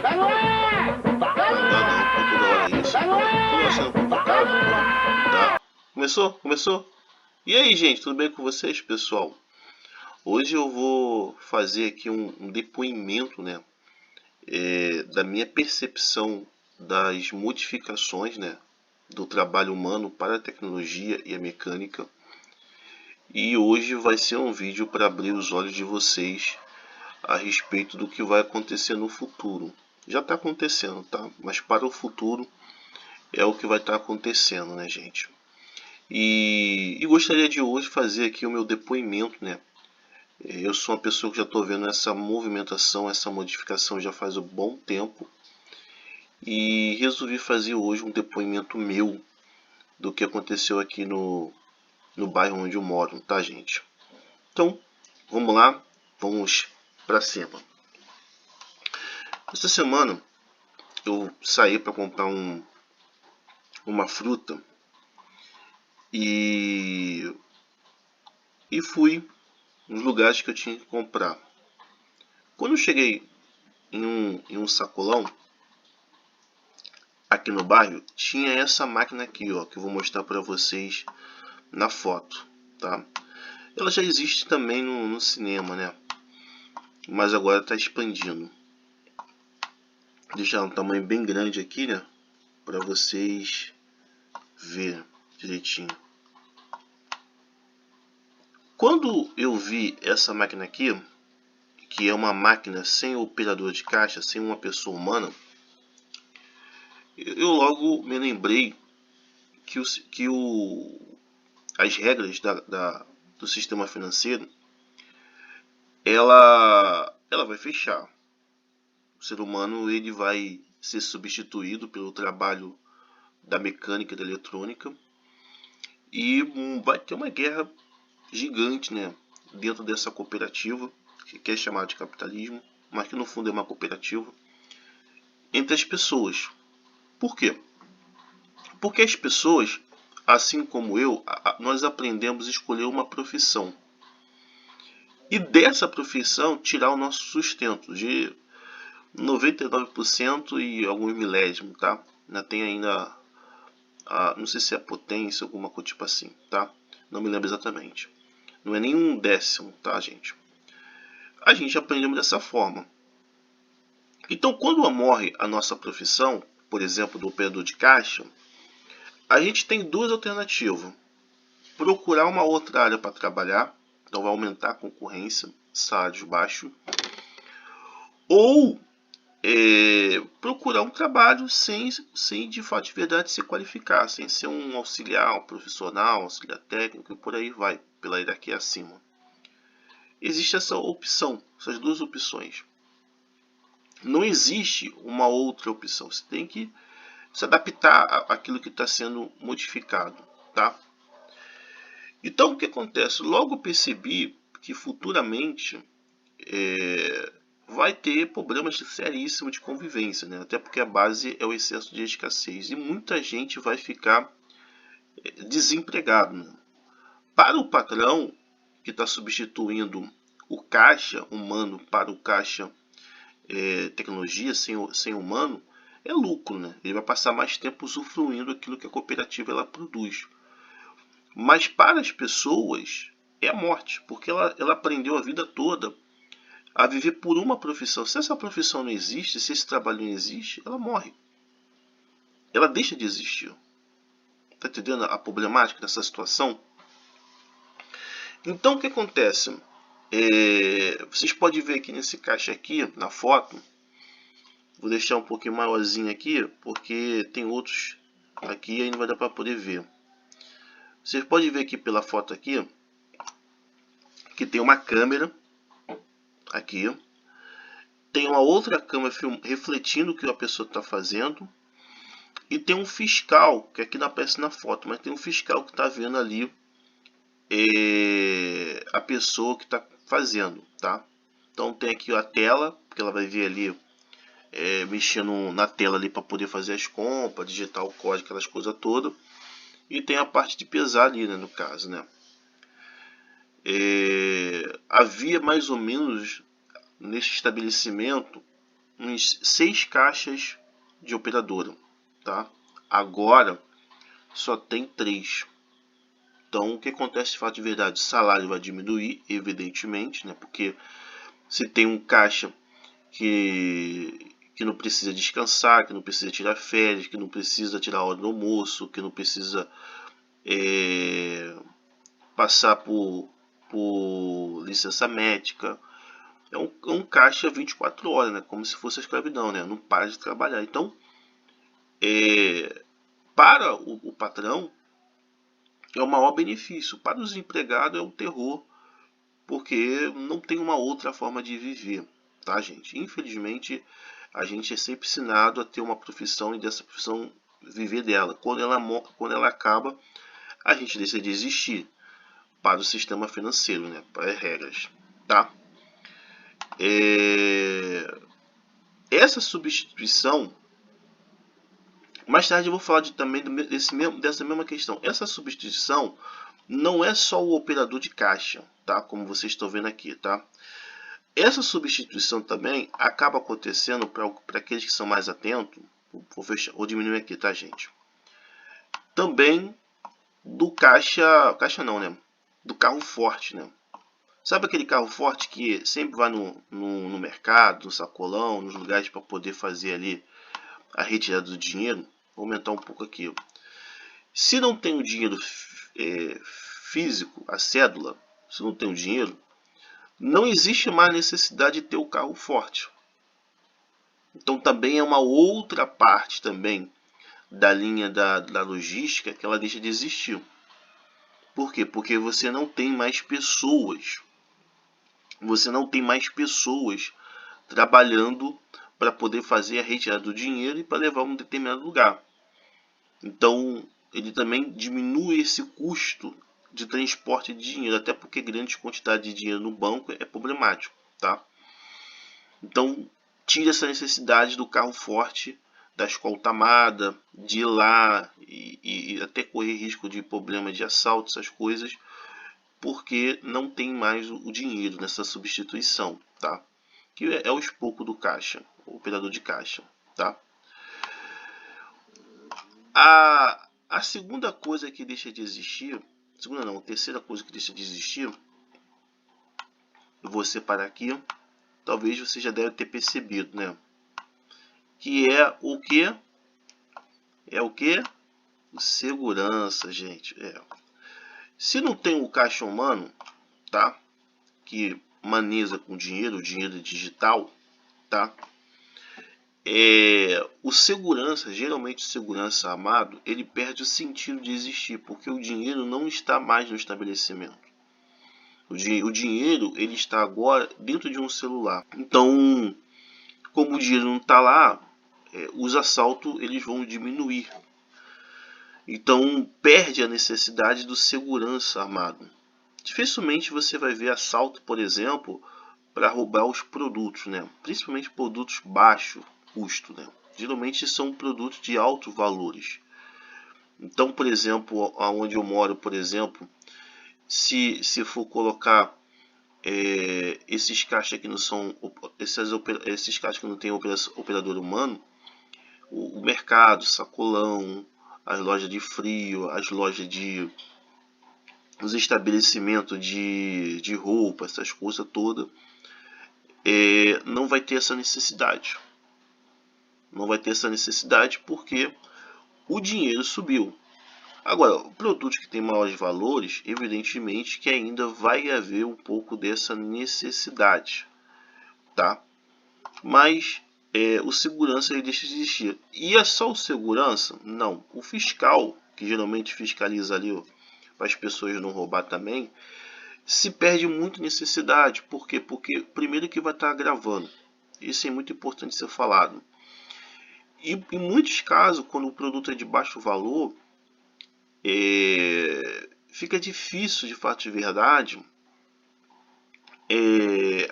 Não dá não, por toda hora isso. Tô achando complicado, tá? Começou? Começou? E aí, gente, tudo bem com vocês, pessoal? Hoje eu vou fazer aqui um depoimento, né, da minha percepção das modificações, né, do trabalho humano para a tecnologia e a mecânica. E hoje vai ser um vídeo para abrir os olhos de vocês a respeito do que vai acontecer no futuro. Já está acontecendo, tá? Mas para o futuro é o que vai estar acontecendo, né, gente? E gostaria de hoje fazer aqui o meu depoimento, né? Eu sou uma pessoa que já estou vendo essa movimentação, essa modificação já faz um bom tempo. E resolvi fazer hoje um depoimento meu do que aconteceu aqui no bairro onde eu moro, tá, gente? Então, vamos lá, vamos para cima. Esta semana eu saí para comprar uma fruta e fui nos lugares que eu tinha que comprar. Quando eu cheguei em um sacolão aqui no bairro, tinha essa máquina aqui, ó, que eu vou mostrar para vocês na foto, tá? Ela já existe também no cinema, né? Mas agora está expandindo. Deixar um tamanho bem grande aqui, né? Para vocês verem direitinho. Quando eu vi essa máquina aqui, que é uma máquina sem operador de caixa, sem uma pessoa humana, eu logo me lembrei que as regras do sistema financeiro, ela vai fechar. O ser humano ele vai ser substituído pelo trabalho da mecânica e da eletrônica e vai ter uma guerra gigante, né, dentro dessa cooperativa, que é chamada de capitalismo, mas que no fundo é uma cooperativa, entre as pessoas. Por quê? Porque as pessoas, assim como eu, nós aprendemos a escolher uma profissão. E dessa profissão tirar o nosso sustento de 99% e alguns milésimos, tá? Ainda tem ainda, não sei se é potência, alguma coisa tipo assim, tá? Não me lembro exatamente. Não é nem um décimo, tá, gente? A gente aprendemos dessa forma. Então, quando morre a nossa profissão, por exemplo, do operador de caixa, a gente tem duas alternativas. Procurar uma outra área para trabalhar, então vai aumentar a concorrência, salários baixos, ou procurar um trabalho sem de fato de verdade se qualificar, sem ser um auxiliar, um profissional, um auxiliar técnico e por aí vai, pela hierarquia acima. Existe essa opção, essas duas opções. Não existe uma outra opção, você tem que se adaptar àquilo que está sendo modificado, tá? Então o que acontece? Logo percebi que futuramente vai ter problemas seríssimos de convivência, né? Até porque a base é o excesso de escassez e muita gente vai ficar desempregado, né? Para o patrão que está substituindo o caixa humano para o caixa tecnologia sem humano, é lucro, né? Ele vai passar mais tempo usufruindo aquilo que a cooperativa ela produz. Mas para as pessoas é a morte, porque ela aprendeu a vida toda a viver por uma profissão. Se essa profissão não existe, se esse trabalho não existe, ela morre. Ela deixa de existir. Está entendendo a problemática dessa situação? Então o que acontece? Vocês podem ver aqui nesse caixa aqui, na foto. Vou deixar um pouquinho maiorzinho aqui, porque tem outros aqui e aí não vai dar para poder ver. Vocês podem ver aqui pela foto aqui, que tem uma câmera aqui. Tem uma outra câmera refletindo o que a pessoa está fazendo. E tem um fiscal, que aqui não aparece na foto, mas tem um fiscal que está vendo ali a pessoa que está fazendo, tá? Então tem aqui a tela, que ela vai ver ali, mexendo na tela ali para poder fazer as compras, digitar o código, aquelas coisas todas. E tem a parte de pesar ali, né, no caso, né? Havia mais ou menos nesse estabelecimento uns 6 caixas de operadora, tá? Agora só tem 3. Então, o que acontece de fato de verdade? O salário vai diminuir, evidentemente, né? Porque se tem um caixa que não precisa descansar, que não precisa tirar férias, que não precisa tirar a hora do almoço, que não precisa passar por licença médica. É um caixa 24 horas, né? Como se fosse a escravidão, né? Não para de trabalhar. Então, para o patrão, é o maior benefício. Para os empregados, é um terror, porque não tem uma outra forma de viver, tá, gente? Infelizmente, a gente é sempre ensinado a ter uma profissão e dessa profissão viver dela. Quando ela acaba, a gente deixa de existir para o sistema financeiro, né? Para as regras, tá? Essa substituição, mais tarde eu vou falar também dessa mesma questão. Essa substituição não é só o operador de caixa, tá? Como vocês estão vendo aqui, tá? Essa substituição também acaba acontecendo para aqueles que são mais atentos. Vou diminuir aqui, tá, gente? Também do caixa não, né? Do carro forte, né? Sabe aquele carro forte que sempre vai no mercado, no sacolão, nos lugares para poder fazer ali a retirada do dinheiro? Vou aumentar um pouco aqui. Se não tem o dinheiro físico, a cédula, se não tem o dinheiro, não existe mais necessidade de ter o carro forte. Então também é uma outra parte também da linha da logística que ela deixa de existir. Por quê? Porque você não tem mais pessoas. Você não tem mais pessoas trabalhando para poder fazer a retirada do dinheiro e para levar a um determinado lugar. Então, ele também diminui esse custo de transporte de dinheiro, até porque grande quantidade de dinheiro no banco é problemático, tá? Então, tira essa necessidade do carro forte, da escolta armada, de ir lá e até correr risco de problema de assalto, essas coisas, porque não tem mais o dinheiro nessa substituição, tá? Que é o espoco do caixa, o operador de caixa, tá? A segunda coisa que deixa de existir, a terceira coisa que deixa de existir, eu vou separar aqui, talvez você já deve ter percebido, né? Que é o que? É o que? Segurança, gente. Se não tem o caixa humano, tá? Que maneja com dinheiro, o dinheiro digital, tá? O segurança, geralmente o segurança armado, ele perde o sentido de existir, porque o dinheiro não está mais no estabelecimento. O dinheiro ele está agora dentro de um celular. Então, como o dinheiro não está lá, os assaltos eles vão diminuir. Então, perde a necessidade do segurança armado. Dificilmente você vai ver assalto, por exemplo, para roubar os produtos, né? Principalmente produtos baixo custo, né? Geralmente são produtos de altos valores. Então, por exemplo, aonde eu moro, por exemplo, se for colocar esses caixas que não são esses caixas que não tem operador humano, o mercado, sacolão, as lojas de frio, as lojas os estabelecimentos de roupa, essas coisas todas, não vai ter essa necessidade. Não vai ter essa necessidade porque o dinheiro subiu. Agora, produtos que têm maiores valores, evidentemente que ainda vai haver um pouco dessa necessidade, tá? Mas o segurança ele deixa de existir. E é só o segurança? Não. O fiscal, que geralmente fiscaliza ali para as pessoas não roubar também, se perde muito necessidade. Por quê? Porque primeiro que vai estar gravando. Isso é muito importante ser falado. E em muitos casos, quando o produto é de baixo valor, fica difícil, de fato de verdade,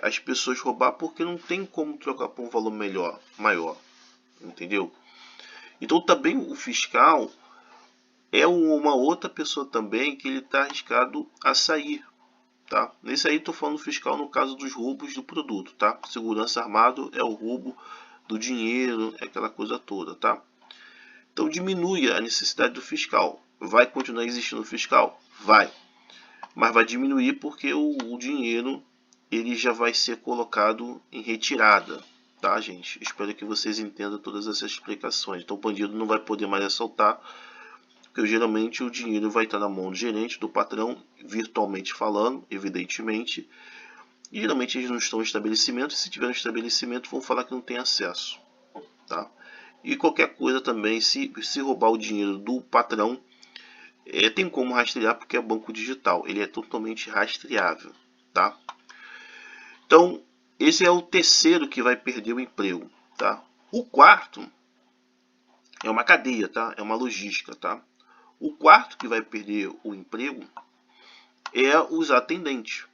as pessoas roubar, porque não tem como trocar por um valor maior, entendeu? Então também o fiscal é uma outra pessoa também que ele está arriscado a sair, tá? Nesse aí estou falando fiscal no caso dos roubos do produto, tá? Segurança armado é o roubo do dinheiro, aquela coisa toda, tá? Então diminui a necessidade do fiscal. Vai continuar existindo o fiscal? Vai. Mas vai diminuir porque o dinheiro ele já vai ser colocado em retirada, tá, gente? Espero que vocês entendam todas essas explicações. Então o bandido não vai poder mais assaltar, porque geralmente o dinheiro vai estar na mão do gerente, do patrão, virtualmente falando, evidentemente. E geralmente eles não estão em estabelecimento, e se tiver um estabelecimento vão falar que não tem acesso, tá? E qualquer coisa também, se roubar o dinheiro do patrão, tem como rastrear porque é banco digital, ele é totalmente rastreável, tá? Então, esse é o terceiro que vai perder o emprego, tá? O quarto é uma cadeia, tá? É uma logística, tá? O quarto que vai perder o emprego é os atendentes,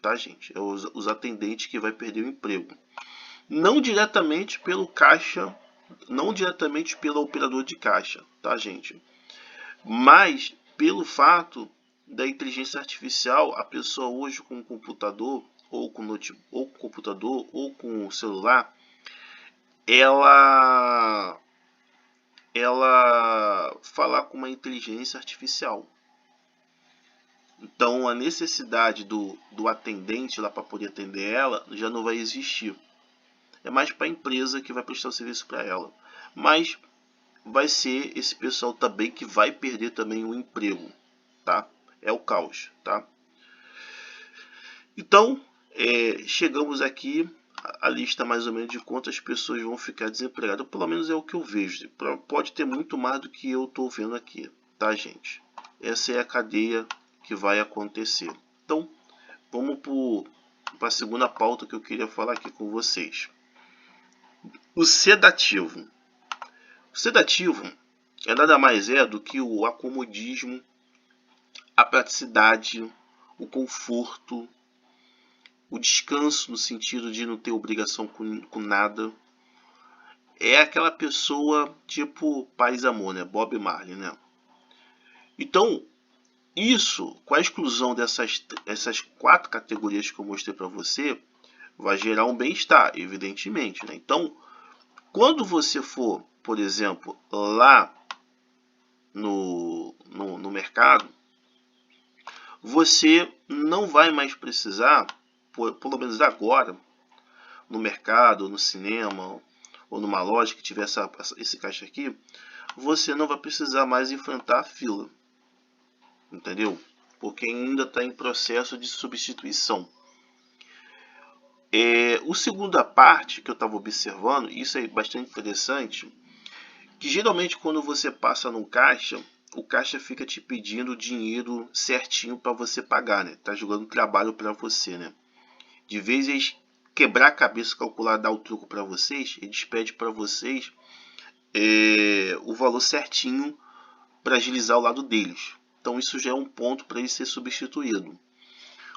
tá, gente? É os atendentes que vai perder o emprego. Não diretamente pelo caixa, não diretamente pelo operador de caixa, tá, gente? Mas pelo fato da inteligência artificial, a pessoa hoje com o computador, ou com notebook, ou com computador, ou com celular, ela falar com uma inteligência artificial. Então a necessidade do atendente lá para poder atender ela já não vai existir. É mais para a empresa que vai prestar o serviço para ela. Mas vai ser esse pessoal também que vai perder também o emprego, tá? É o caos, tá? Então, chegamos aqui a lista mais ou menos de quantas pessoas vão ficar desempregadas. Pelo menos é o que eu vejo. Pode ter muito mais do que eu estou vendo aqui, tá, gente? Essa é a cadeia que vai acontecer. Então, vamos para a segunda pauta que eu queria falar aqui com vocês. O sedativo. O sedativo é nada mais do que o acomodismo, a praticidade, o conforto, o descanso no sentido de não ter obrigação com nada. É aquela pessoa tipo paz e amor, né? Bob Marley, né? Então, isso, com a exclusão essas 4 categorias que eu mostrei para você, vai gerar um bem-estar, evidentemente, né? Então, quando você for, por exemplo, lá no mercado, você não vai mais precisar, pelo menos agora, no mercado, no cinema, ou numa loja que tiver esse caixa aqui, você não vai precisar mais enfrentar a fila. Entendeu? Porque ainda está em processo de substituição. O segunda parte que eu estava observando, isso é bastante interessante, que geralmente quando você passa no caixa, o caixa fica te pedindo dinheiro certinho para você pagar, né? Tá jogando trabalho para você, né? De vez eles quebrar a cabeça, calcular, dar o truco para vocês, eles pedem para vocês o valor certinho para agilizar o lado deles. Então isso já é um ponto para ele ser substituído.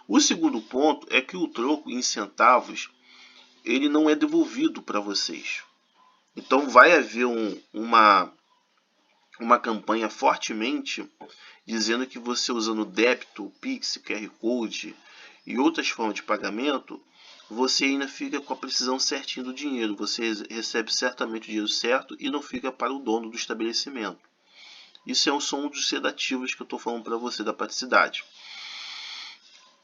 O segundo ponto é que o troco em centavos ele não é devolvido para vocês. Então vai haver uma campanha fortemente dizendo que você usando débito, Pix, QR Code e outras formas de pagamento, você ainda fica com a precisão certinha do dinheiro. Você recebe certamente o dinheiro certo e não fica para o dono do estabelecimento. Isso é um som dos sedativos que eu estou falando para você, da praticidade.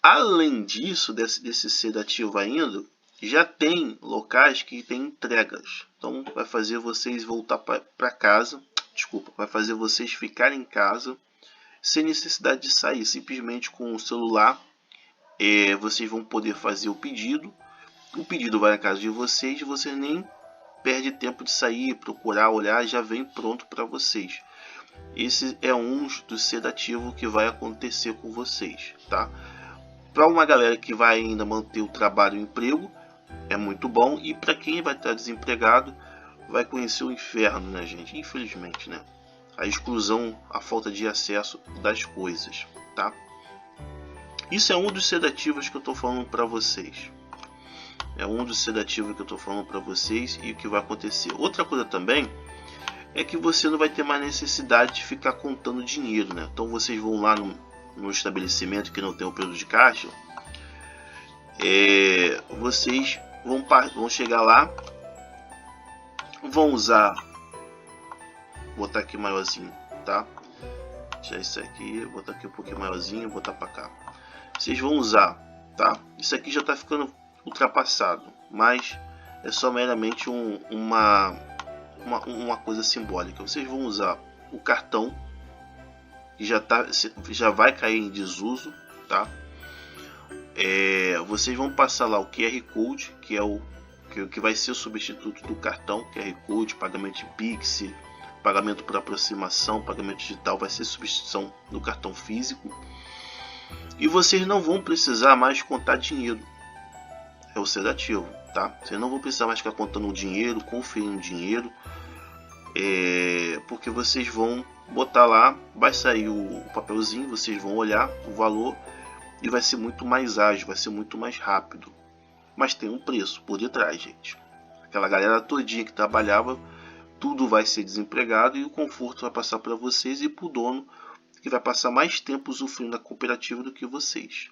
Além disso, desse sedativo ainda, já tem locais que tem entregas. Então, vai fazer vocês voltar para casa, vai fazer vocês ficarem em casa, sem necessidade de sair. Simplesmente com o celular, vocês vão poder fazer o pedido vai na casa de vocês e você nem perde tempo de sair, procurar, olhar, já vem pronto para vocês. Esse é um dos sedativos que vai acontecer com vocês, tá? Para uma galera que vai ainda manter o trabalho e o emprego, é muito bom. E para quem vai estar desempregado, vai conhecer o inferno, né, gente? Infelizmente, né? A exclusão, a falta de acesso das coisas, tá? Isso é um dos sedativos que eu estou falando para vocês. É um dos sedativos que eu estou falando para vocês e o que vai acontecer. Outra coisa também é que você não vai ter mais necessidade de ficar contando dinheiro, né? Então vocês vão lá no estabelecimento que não tem o período de caixa, vocês vão chegar lá vão usar, vou botar aqui maiorzinho, tá? Deixa isso aqui, vou botar aqui um pouquinho maiorzinho, vou botar para cá. Vocês vão usar, tá? Isso aqui já está ficando ultrapassado, mas é só meramente uma coisa simbólica. Vocês vão usar o cartão que já vai cair em desuso, tá? Vocês vão passar lá o QR Code, que é que vai ser o substituto do cartão. QR Code, pagamento de Pix, pagamento por aproximação, pagamento digital, vai ser substituição do cartão físico. E vocês não vão precisar mais contar dinheiro. É o sedativo, tá? Vocês não vão precisar mais ficar contando o dinheiro, conferindo o dinheiro, porque vocês vão botar lá, vai sair o papelzinho, vocês vão olhar o valor e vai ser muito mais ágil, vai ser muito mais rápido. Mas tem um preço por detrás, gente. Aquela galera todinha que trabalhava, tudo vai ser desempregado e o conforto vai passar para vocês e para o dono, que vai passar mais tempo usufruindo da cooperativa do que vocês.